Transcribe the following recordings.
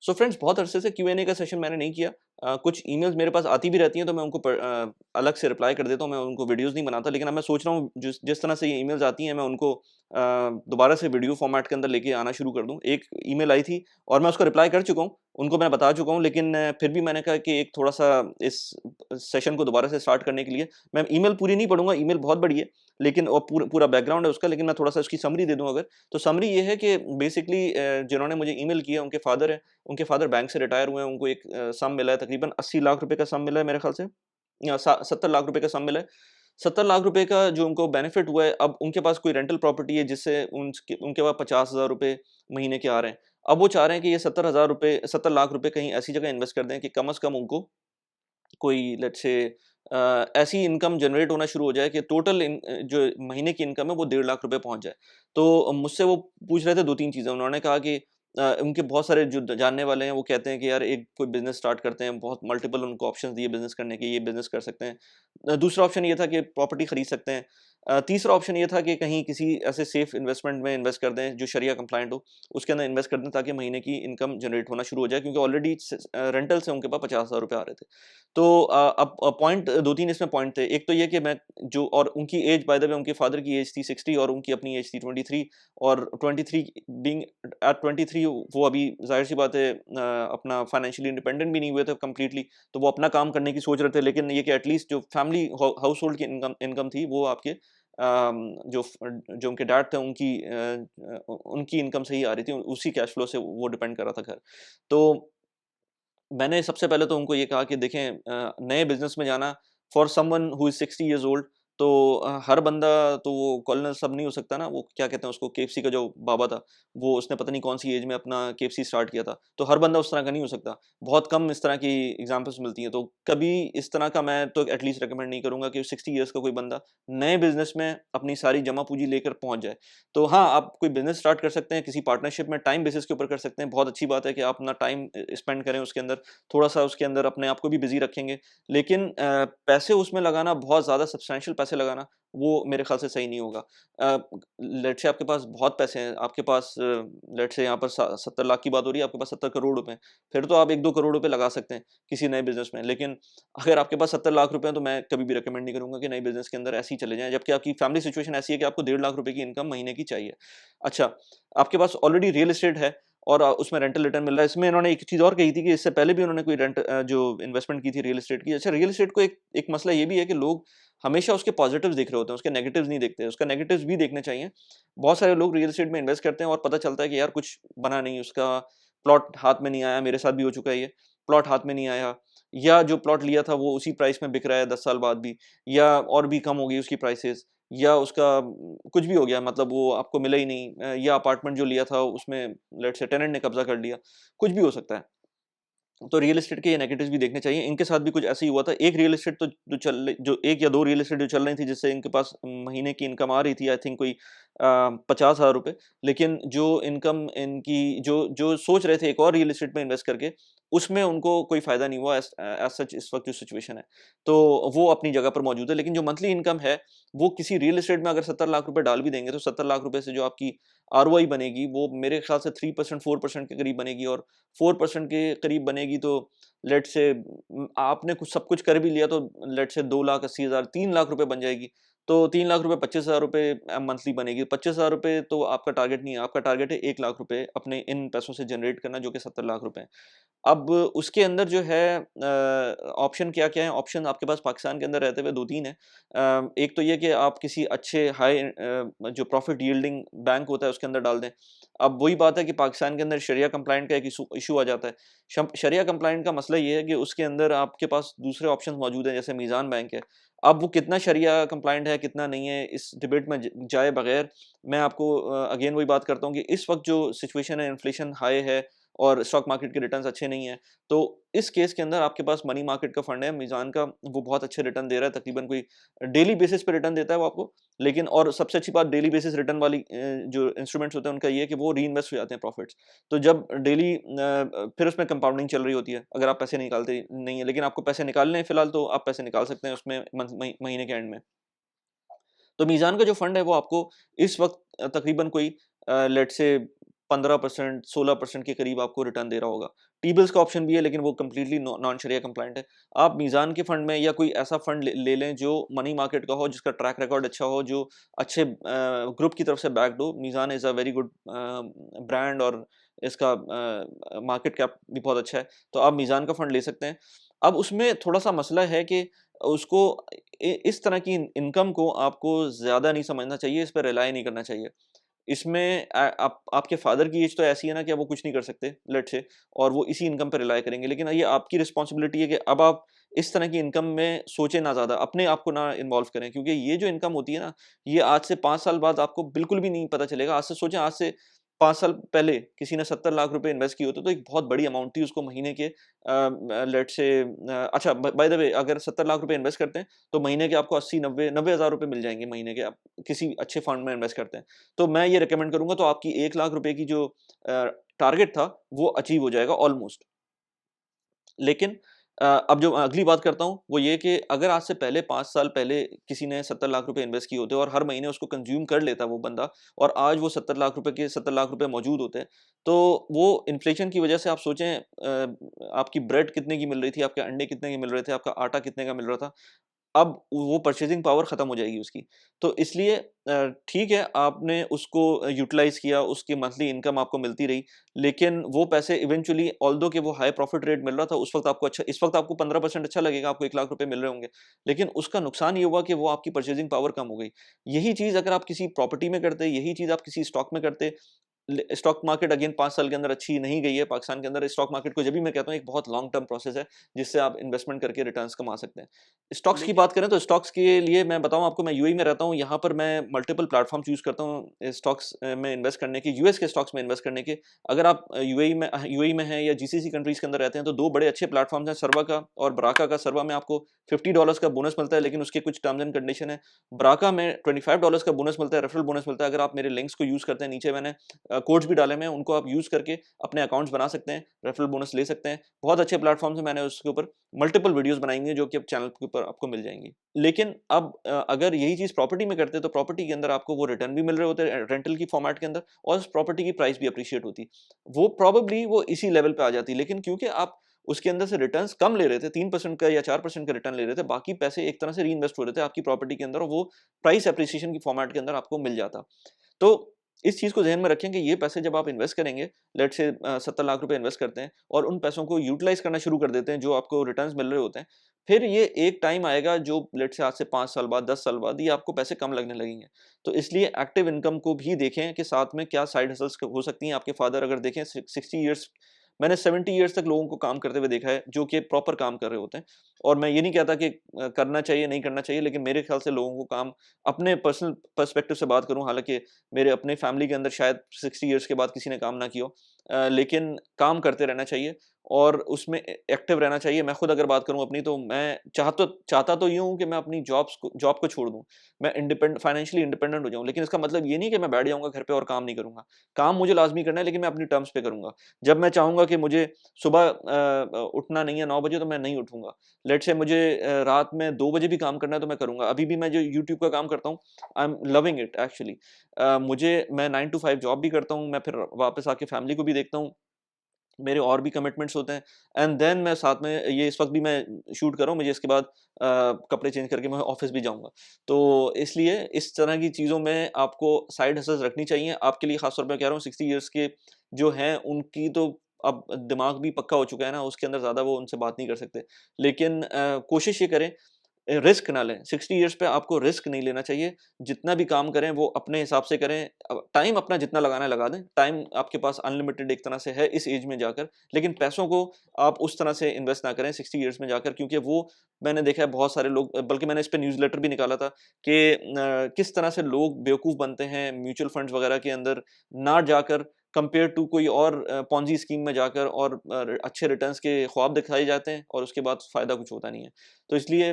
So friends, बहुत अरसे से Q&A का सेशन मैंने नहीं किया। कुछ ईमेल्स मेरे पास आती भी रहती हैं तो मैं उनको अलग से रिप्लाई कर देता हूँ, मैं उनको वीडियोज़ नहीं बनाता। लेकिन अब मैं सोच रहा हूँ जिस जिस तरह से ये ईमेल्स आती हैं मैं उनको दोबारा से वीडियो फॉर्मेट के अंदर लेके आना शुरू कर दूँ। एक ईमेल आई थी और मैं उसको रिप्लाई कर चुका हूँ, उनको मैं बता चुका हूँ, लेकिन फिर भी मैंने कहा कि एक थोड़ा-सा इस सेशन को दोबारा से स्टार्ट करने के लिए मैं ईमेल पूरी नहीं पढ़ूँगा, ईमेल बहुत बड़ी है, लेकिन और पूरा बैकग्राउंड है उसका, लेकिन मैं थोड़ा-सा उसकी समरी दे दूँ अगर, तो समरी ये है कि बेसिकली जिन्होंने मुझे ईमेल किया उनके फादर हैं, उनके फादर बैंक से रिटायर हुए हैं, उनको एक सम मिला है, तकरीबन 80 लाख रुपए का सम मिला है मेरे ख्याल से, या सा 70 लाख रुपए का सम मिला है। 70 लाख रुपए का जो उनको बेनिफिट हुआ है, अब उनके पास कोई रेंटल प्रॉपर्टी है जिससे उनके पास 50,000 रुपए महीने के आ रहे हैं। अब वो चाह रहे हैं कि ये 70 लाख रुपए कहीं ऐसी जगह इन्वेस्ट कर दें कि कम से कम उनको कोई लेट्स से ऐसी इनकम जनरेट होना शुरू हो जाए कि टोटल जो महीने की इनकम है वो 1.5 लाख रुपए पहुँच जाए। तो मुझसे वो पूछ रहे थे 2-3 चीज़ें। उन्होंने कहा कि उनके बहुत सारे जो जानने वाले हैं वो कहते हैं कि यार एक कोई बिज़नेस स्टार्ट करते हैं, बहुत मल्टीपल उनको ऑप्शंस दिए बिज़नेस करने के, ये बिज़नेस कर सकते हैं। दूसरा ऑप्शन ये था कि प्रॉपर्टी खरीद सकते हैं। तीसरा ऑप्शन ये था कि कहीं किसी ऐसे सेफ इन्वेस्टमेंट में इन्वेस्ट कर दें जो शरिया कंप्लायंट हो, उसके अंदर इन्वेस्ट कर दें ताकि महीने की इनकम जनरेट होना शुरू हो जाए, क्योंकि ऑलरेडी रेंटल से उनके पास 50,000 रुपए आ रहे थे। तो अब पॉइंट 2-3 इसमें पॉइंट थे। एक तो ये कि मैं जो और उनकी एज बाय द वे उनके फादर की एज थी 60 और उनकी अपनी एज थी 23, और 23 बीइंग एट 23 वो अभी ज़ाहिर-सी बात है अपना फाइनेंशियली इंडिपेंडेंट भी नहीं हुए थे कंप्लीटली, तो वो अपना काम करने की सोच रहे थे। लेकिन ये कि एट लीस्ट जो फैमिली हाउस होल्ड की इनकम इनकम थी वो आपके जो उनके डैड थे उनकी इनकम से ही आ रही थी, उसी कैश फ्लो से वो डिपेंड कर रहा था घर। तो मैंने सबसे पहले तो उनको ये कहा कि देखें, नए बिज़नेस में जाना for someone who is 60 years old, तो हर बंदा तो वो कॉलोनल सब नहीं हो सकता ना, वो क्या कहते हैं उसको, केएफसी का जो बाबा था, वो उसने पता नहीं कौन-सी एज में अपना केएफसी स्टार्ट किया था, तो हर बंदा उस तरह का नहीं हो सकता। बहुत कम इस तरह की एग्ज़ाम्पल्स मिलती हैं, तो कभी इस तरह का मैं तो एटलीस्ट रिकमेंड नहीं करूँगा कि 60 इयर्स का कोई बंदा नए बिज़नेस में अपनी सारी जमा पूँजी लेकर पहुँच जाए। तो हाँ, आप कोई बिज़नेस स्टार्ट कर सकते हैं, किसी पार्टनरशिप में टाइम बेसिस के ऊपर कर सकते हैं, बहुत अच्छी बात है कि आप अपना टाइम स्पेंड करें उसके अंदर, थोड़ा-सा उसके अंदर अपने आप को भी बिज़ी रखेंगे। लेकिन पैसे उसमें लगाना, बहुत ज़्यादा सब्सटैंशियल पैसे लगाना, वो मेरे ख़्याल से सही नहीं होगा। अ, लेट्स से आपके पास बहुत पैसे हैं, आपके पास लेट्स से यहाँ पर स 70 लाख की बात हो रही है, आपके पास 70 करोड़ रुपए हैं, फिर तो आप 1-2 करोड़ रुपए लगा सकते हैं किसी नए बिज़नेस में। लेकिन अगर आपके पास 70 लाख रुपए हैं, तो मैं कभी भी रिकमेंड नहीं करूँगा कि नए बिज़नेस के अंदर ऐसे ही चले जाएँ, जबकि आपकी फैमिली सिचुएशन ऐसी है कि आपको 1.5 लाख रुपए की इनकम महीने की चाहिए। अच्छा, आपके पास ऑलरेडी रियल एस्टेट है और उसमें रेंटल रिटर्न मिल रहा है। इसमें इन्होंने एक चीज़ और कही थी कि इससे पहले भी उन्होंने कोई जो इन्वेस्टमेंट की थी रियल एस्टेट की। अच्छा, रियल एस्टेट को एक एक मसला ये भी है कि लोग हमेशा उसके पॉज़िटिव्स देख रहे होते हैं, उसके नेगेटिव्स नहीं देखते। उसका नेगेटिव्स भी देखने चाहिए। बहुत सारे लोग रियल एस्टेट में इन्वेस्ट करते हैं और पता चलता है कि यार कुछ बना नहीं, उसका प्लॉट हाथ में नहीं आया, मेरे साथ भी हो चुका है ये। प्लॉट हाथ में नहीं आया, या जो प्लॉट लिया था वो उसी प्राइस में बिक रहा है 10 साल बाद भी, या और भी कम हो गई उसकी प्राइसेज़, या उसका कुछ भी हो गया, मतलब वो आपको मिला ही नहीं, या अपार्टमेंट जो लिया था उसमें लेट्स से टेनेंट ने कब्ज़ा कर लिया, कुछ भी हो सकता है। तो रियल एस्टेट के ये नेगेटिव्स भी देखने चाहिए। इनके साथ भी कुछ ऐसे ही हुआ था। एक रियल एस्टेट तो जो 1 या 2 रियल एस्टेट जो चल रही थी, जिससे इनके पास महीने की इनकम आ रही थी, आई थिंक कोई 50,000 रुपए। लेकिन जो इनकम इनकी जो जो सोच रहे थे एक और रियल एस्टेट में इन्वेस्ट करके, उसमें उनको कोई फ़ायदा नहीं हुआ एज़ सच इस वक़्त जो सिचुएशन है। तो वो अपनी जगह पर मौजूद है, लेकिन जो मंथली इनकम है, वो किसी रियल एस्टेट में अगर 70 लाख रुपए डाल भी देंगे, तो 70 लाख रुपए से जो आपकी आरओआई बनेगी, वो मेरे ख़्याल से 3% 4% के करीब बनेगी, और 4% के करीब बनेगी तो लेट्स से आपने कुछ सब कुछ कर भी लिया तो लेट्स से 2,80,000 3 लाख रुपए बन जाएगी। तो 3 लाख रुपए 25,000 रुपए मंथली बनेगी। 25,000 रुपए तो आपका टारगेट नहीं है, आपका टारगेट है 1 लाख रुपए अपने इन पैसों से जनरेट करना, जो कि 70 लाख रुपए हैं। अब उसके अंदर जो है ऑप्शन क्या-क्या है? ऑप्शन आपके पास पाकिस्तान के अंदर रहते हुए 2-3 हैं। एक तो ये कि आप किसी अच्छे जो प्रॉफिट यील्डिंग बैंक होता है उसके अंदर डाल दें। अब वही बात है कि पाकिस्तान के अंदर शरिया कंप्लायंट का एक इश्यू इश्यू आ जाता है। शरिया कंप्लायंट का मसला ये है कि उसके अंदर आपके पास दूसरे ऑप्शंस मौजूद हैं, जैसे मीज़ान बैंक है। अब वो कितना शरिया कंप्लायंट है, कितना नहीं है, इस डिबेट में जाए बगैर मैं आपको अगेन वही बात करता हूँ कि इस वक़्त जो सिचुएशन है, इन्फ्लेशन हाई है और स्टॉक मार्केट के रिटर्न्स अच्छे नहीं हैं। तो इस केस के अंदर आपके पास मनी मार्केट का फंड है, मीज़ान का, वो बहुत अच्छे रिटर्न दे रहा है, तकरीबन कोई डेली बेसिस पे रिटर्न देता है वो आपको। लेकिन और सबसे अच्छी बात, डेली बेसिस रिटर्न वाली जो इंस्ट्रूमेंट्स होते हैं उनका ये है कि वो रीइन्वेस्ट हो जाते हैं प्रॉफिट्स। तो जब डेली फिर उसमें कंपाउंडिंग चल रही होती है, अगर आप पैसे निकालते नहीं है, लेकिन आपको पैसे निकालने हैं फिलहाल, तो आप पैसे निकाल सकते हैं उसमें महीने के एंड में। तो मीज़ान का जो फंड है वो आपको इस वक़्त तकरीबन कोई लेट्स से 15% 16% के करीब आपको रिटर्न दे रहा होगा। टी-बिल्स का ऑप्शन भी है, लेकिन वो कंप्लीटली नॉन शरिया कंप्लायंट है। आप मीज़ान के फंड में या कोई ऐसा फंड ले लें जो मनी मार्केट का हो, जिसका ट्रैक रिकॉर्ड अच्छा हो, जो अच्छे ग्रुप की तरफ से बैक्ड हो। Meezan is a very good brand और इसका मार्केट कैप भी बहुत अच्छा है, तो आप मीज़ान का फंड ले सकते हैं। अब उसमें थोड़ा-सा मसला है कि उसको इस तरह की इनकम को आपको ज़्यादा नहीं समझना चाहिए, इस पे रिलाय नहीं करना चाहिए। इसमें आप आपके फादर की एज तो ऐसी है ना कि अब वो कुछ नहीं कर सकते, लेट्स से, और वो इसी इनकम पे रिलाय करेंगे। लेकिन ये आपकी रिस्पॉन्सिबिलिटी है कि अब आप इस तरह की इनकम में सोचें ना ज़्यादा, अपने आप को ना इन्वॉल्व करें, क्योंकि ये जो इनकम होती है ना, ये आज से 5 साल बाद आपको बिल्कुल भी नहीं पता चलेगा। आज से सोचें, आज से 5 साल पहले किसी ने 70 लाख रुपए इन्वेस्ट किए होते, तो एक बहुत बड़ी अमाउंट थी उसको महीने के लेट्स से अच्छा बाय द वे, अगर 70 लाख रुपए इन्वेस्ट करते हैं, तो महीने के आपको 80-90 हज़ार रुपए मिल जाएँगे महीने के, आप किसी अच्छे फंड में इन्वेस्ट करते हैं। तो मैं ये रिकमेंड करूँगा, तो आपकी 1 लाख रुपए की जो टारगेट था, वो अचीव हो जाएगा ऑलमोस्ट। लेकिन अब जो अगली बात करता हूँ, वो ये कि अगर आज से पहले 5 साल पहले किसी ने 70 लाख रुपए इन्वेस्ट किए होते और हर महीने उसको कंज़्यूम कर लेता वो बंदा, और आज वो 70 लाख रुपए के 70 लाख रुपए मौजूद होते हैं, तो वो इन्फ्लेशन की वजह से आप सोचें आपकी ब्रेड कितने की मिल रही थी, आपके अंडे कितने के मिल रहे थे, आपका आटा कितने का मिल रहा था। अब वो परचेज़िंग पावर ख़त्म हो जाएगी उसकी। तो इसलिए ठीक है, आपने उसको यूटिलाइज़ किया, उसकी मंथली इनकम आपको मिलती रही, लेकिन वो पैसे इवेंचुअली, ऑल्दो कि वो हाई प्रॉफ़िट रेट मिल रहा था, उस वक़्त आपको अच्छा, इस वक़्त आपको 15% अच्छा लगेगा, आपको 1 लाख रुपए मिल रहे होंगे। लेकिन उसका नुकसान ये हुआ कि वो आपकी परचेज़िंग पावर कम हो गई। यही चीज़ अगर आप किसी प्रॉपर्टी में करते, यही चीज़ आप किसी स्टॉक में करते, स्टॉक मार्केट अगेन 5 साल के अंदर अच्छी नहीं गई है पाकिस्तान के अंदर। स्टॉक मार्केट को जब भी मैं कहता हूँ, एक बहुत लॉन्ग टर्म प्रोसेस है, जिससे आप इन्वेस्टमेंट करके रिटर्न्स कमा सकते हैं। स्टॉक्स की लेकिन बात करें, तो स्टॉक्स के लिए मैं बताऊँ आपको, मैं यूएई में रहता हूँ, यहाँ पर मैं मल्टीपल प्लेटफॉर्म्स यूज़ करता हूँ स्टॉक्स में इन्वेस्ट करने के, यूएस के स्टॉक्स में इन्वेस्ट करने के। अगर आप यूएई में हैं या जीसीसी कंट्रीज के अंदर रहते हैं, तो 2 बड़े अच्छे प्लेटफॉर्म्स हैं, सर्वा का और ब्राका का। सर्वा में आपको $50 का बोनस मिलता है, लेकिन उसके कुछ टर्म्स एंड कंडीशन है। ब्राका में $25 का बोनस मिलता है, रेफरल बोनस मिलता है। अगर आप मेरे लिंक्स को यूज़ करते हैं, नीचे मैंने कोड्स भी डाले हुए हैं, उनको आप यूज़ करके अपने अकाउंट्स बना सकते हैं, रेफरल बोनस ले सकते हैं। बहुत अच्छे प्लेटफ़ॉर्म्स हैं, मैंने उसके ऊपर मल्टीपल वीडियोज़ बनाई हुई हैं, जो कि अब चैनल के ऊपर आपको मिल जाएँगी। लेकिन अब अगर यही चीज़ प्रॉपर्टी में करते, तो प्रॉपर्टी के अंदर आपको वो रिटर्न भी मिल रहे होते हैं रेंटल की फॉर्मेट के अंदर, और उस प्रॉपर्टी की प्राइस भी एप्रिशिएट होती। वो प्रोबेबली वो इसी लेवल पे आ जाती, लेकिन क्योंकि आप उसके अंदर से रिटर्न्स कम ले रहे थे, 3% का या 4% का रिटर्न ले रहे थे, बाकी पैसे एक तरह से रीइन्वेस्ट हो रहे थे आपकी प्रॉपर्टी के अंदर, और वो प्राइस एप्रिसिएशन की फॉर्मेट के अंदर आपको मिल जाता। तो इस चीज़ को ज़हन में रखें कि ये पैसे जब आप इन्वेस्ट करेंगे, लेट्स से 70 लाख रुपए इन्वेस्ट करते हैं और उन पैसों को यूटिलाइज़ करना शुरू कर देते हैं, जो आपको रिटर्न्स मिल रहे होते हैं। फिर ये एक टाइम आएगा, जो लेट्स से आज से 5 साल बाद, 10 साल बाद, ये आपको पैसे कम लगने लगेंगे। तो इसलिए एक्टिव इनकम को भी देखें कि साथ में क्या साइड हसल्स हो सकती हैं। आपके फादर अगर देखें 60 इयर्स, मैंने 70 इयर्स तक लोगों को काम करते हुए देखा है, जो कि प्रॉपर काम कर रहे होते हैं। और मैं ये नहीं कहता कि करना चाहिए, नहीं करना चाहिए, लेकिन मेरे ख्याल से लोगों को काम, अपने पर्सनल पर्सपेक्टिव से बात करूँ, हालाँकि मेरे अपने फैमिली के अंदर शायद 60 इयर्स के बाद किसी ने काम ना किया हो, लेकिन काम करते रहना चाहिए और उसमें एक्टिव रहना चाहिए। मैं खुद अगर बात करूँ अपनी, तो मैं चाहता तो यूँ हूँ कि मैं अपनी जॉब को छोड़ दूँ। मैं फाइनेंशियली इंडिपेंडेंट हो जाऊँ, लेकिन इसका मतलब ये नहीं कि मैं बैठ जाऊँगा घर पे और काम नहीं करूँगा। काम मुझे लाज़मी करना है, लेकिन मैं अपनी टर्म्स पे करूँगा। जब मैं चाहूँगा कि मुझे सुबह उठना नहीं है 9 बजे, तो मैं नहीं उठूँगा। लेट्स से मुझे रात में 2 बजे भी काम करना है, तो मैं करूँगा। अभी भी मैं जो यूट्यूब का काम करता हूँ, I am loving it actually. मैं 9 टू 5 जॉब भी करता हूँ, मैं फिर वापस आके फैमिली को भी देखता हूँ। मेरे और भी कमिटमेंट्स होते हैं, एंड देन मैं साथ में, ये इस वक़्त भी मैं शूट कर रहा हूँ, मुझे इसके बाद कपड़े चेंज करके मैं ऑफ़िस भी जाऊँगा। तो इसलिए इस तरह की चीज़ों में आपको साइड हसल्स रखनी चाहिए। आपके लिए ख़ास तौर पे कह रहा हूँ, 60 इयर्स के जो हैं, उनकी तो अब दिमाग भी पक्का हो चुका है ना, उसके अंदर ज़्यादा वो उनसे बात नहीं कर सकते। लेकिन कोशिश ये करें, रिस्क ना लें। 60 इयर्स पे आपको रिस्क नहीं लेना चाहिए। जितना भी काम करें, वो अपने हिसाब से करें। टाइम अपना जितना लगाना है लगा दें। टाइम आपके पास अनलिमिटेड एक तरह से है इस एज में जाकर, लेकिन पैसों को आप उस तरह से इन्वेस्ट ना करें 60 इयर्स में जाकर, क्योंकि वो, मैंने देखा है बहुत सारे लोग, बल्कि मैंने इस पे न्यूज़लेटर भी निकाला था कि किस तरह से लोग बेवकूफ़ बनते हैं म्यूचुअल फंड्स वगैरह के अंदर ना जाकर, कंपेयर टू कोई और पोंजी स्कीम में जाकर, और अच्छे रिटर्न्स के ख्वाब दिखाए जाते हैं, और उसके बाद फ़ायदा कुछ होता नहीं है। तो इसलिए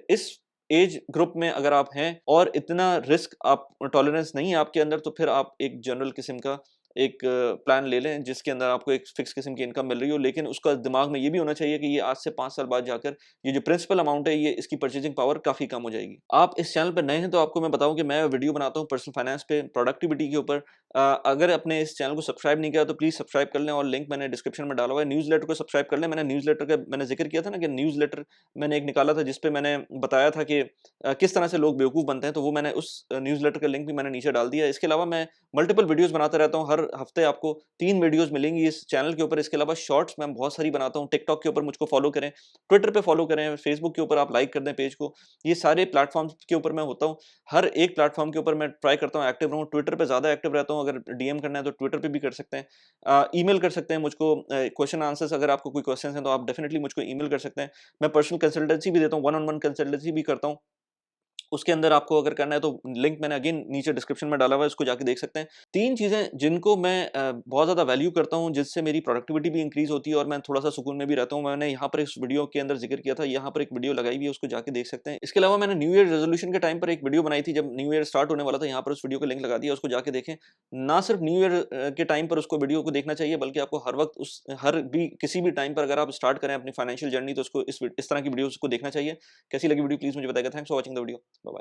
इस एज ग्रुप में अगर आप हैं और इतना रिस्क आप टॉलरेंस नहीं है आपके अंदर, तो फिर आप एक जनरल किस्म का एक प्लान ले लें जिसके अंदर आपको एक फिक्स किस्म की इनकम मिल रही हो, लेकिन उसका दिमाग में ये भी होना चाहिए कि ये आज से 5 साल बाद जाकर ये जो प्रिंसिपल अमाउंट है, ये इसकी परचेजिंग पावर काफ़ी कम हो जाएगी। आप इस चैनल पे नए हैं तो आपको मैं बताऊँ कि मैं वीडियो बनाता हूँ पर्सनल फाइनेंस पे, प्रोडक्टिविटी के ऊपर। अगर आपने इस चैनल को सब्सक्राइब नहीं किया तो प्लीज़ सब्सक्राइब कर लें और लिंक मैंने डिस्क्रिप्शन में डाला हुआ है। न्यूज़लेटर को सब्सक्राइब कर लें। मैंने न्यूज़लेटर का मैंने ज़िक्र किया था ना कि न्यूज़लेटर मैंने एक निकाला था जिस पे मैंने बताया था कि किस तरह से लोग बेवकूफ़ बनते हैं, तो वो मैंने उस न्यूज़लेटर का लिंक भी मैंने नीचे डाल दिया है। इसके अलावा मैं मल्टीपल वीडियोज़ बनाता रहता हूँ। हर हफ्ते आपको 3 वीडियोज़ मिलेंगी इस चैनल के ऊपर। इसके अलावा शॉर्ट्स मैं बहुत सारी बनाता हूँ। टिकटॉक के ऊपर मुझको फ़ॉलो करें, ट्विटर पे फ़ॉलो करें, फेसबुक के ऊपर आप लाइक कर दें पेज को। ये सारे प्लेटफ़ॉर्म्स के ऊपर मैं होता हूँ। हर एक प्लेटफ़ॉर्म के ऊपर मैं ट्राई करता हूँ एक्टिव रहूँ। ट्विटर पे ज़्यादा एक्टिव रहता हूँ। अगर डीएम करना है तो ट्विटर पे भी कर सकते हैं। ईमेल कर सकते हैं मुझको, क्वेश्चन आंसर्स अगर आपको कोई क्वेश्चन्स हैं तो आप डेफिनिटली मुझको ईमेल कर सकते हैं। मैं पर्सनल कंसल्टेंसी भी देता हूँ, वन ऑन वन कंसल्टेंसी भी करता हूँ। उसके अंदर आपको अगर करना है तो लिंक मैंने अगेन नीचे डिस्क्रिप्शन में डाला हुआ है, उसको जाके देख सकते हैं। 3 चीज़ें जिनको मैं बहुत ज़्यादा वैल्यू करता हूँ, जिससे मेरी प्रोडक्टिविटी भी इंक्रीज़ होती है और मैं थोड़ा-सा सुकून में भी रहता हूँ। मैंने यहाँ पर इस वीडियो के अंदर ज़िक्र किया था, यहाँ पर एक वीडियो लगाई हुई है, उसको जाके देख सकते हैं। इसके अलावा मैंने न्यू ईयर रेज़ोल्यूशन के टाइम पर एक वीडियो बनाई थी, जब न्यू ईयर स्टार्ट होने वाला था, यहाँ पर उस वीडियो का लिंक लगा दिया, उसको जाके देखें। ना सिर्फ न्यू ईयर के टाइम पर उसको वीडियो को देखना चाहिए, बल्कि आपको हर वक़्त हर भी किसी भी टाइम पर अगर आप स्टार्ट करें अपनी फाइनेंशियल जर्नी तो उसको इस तरह की वीडियोज़ को देखना चाहिए। कैसी लगी वीडियो प्लीज़ मुझे बताइएगा। Thanks for watching the video. Bye bye.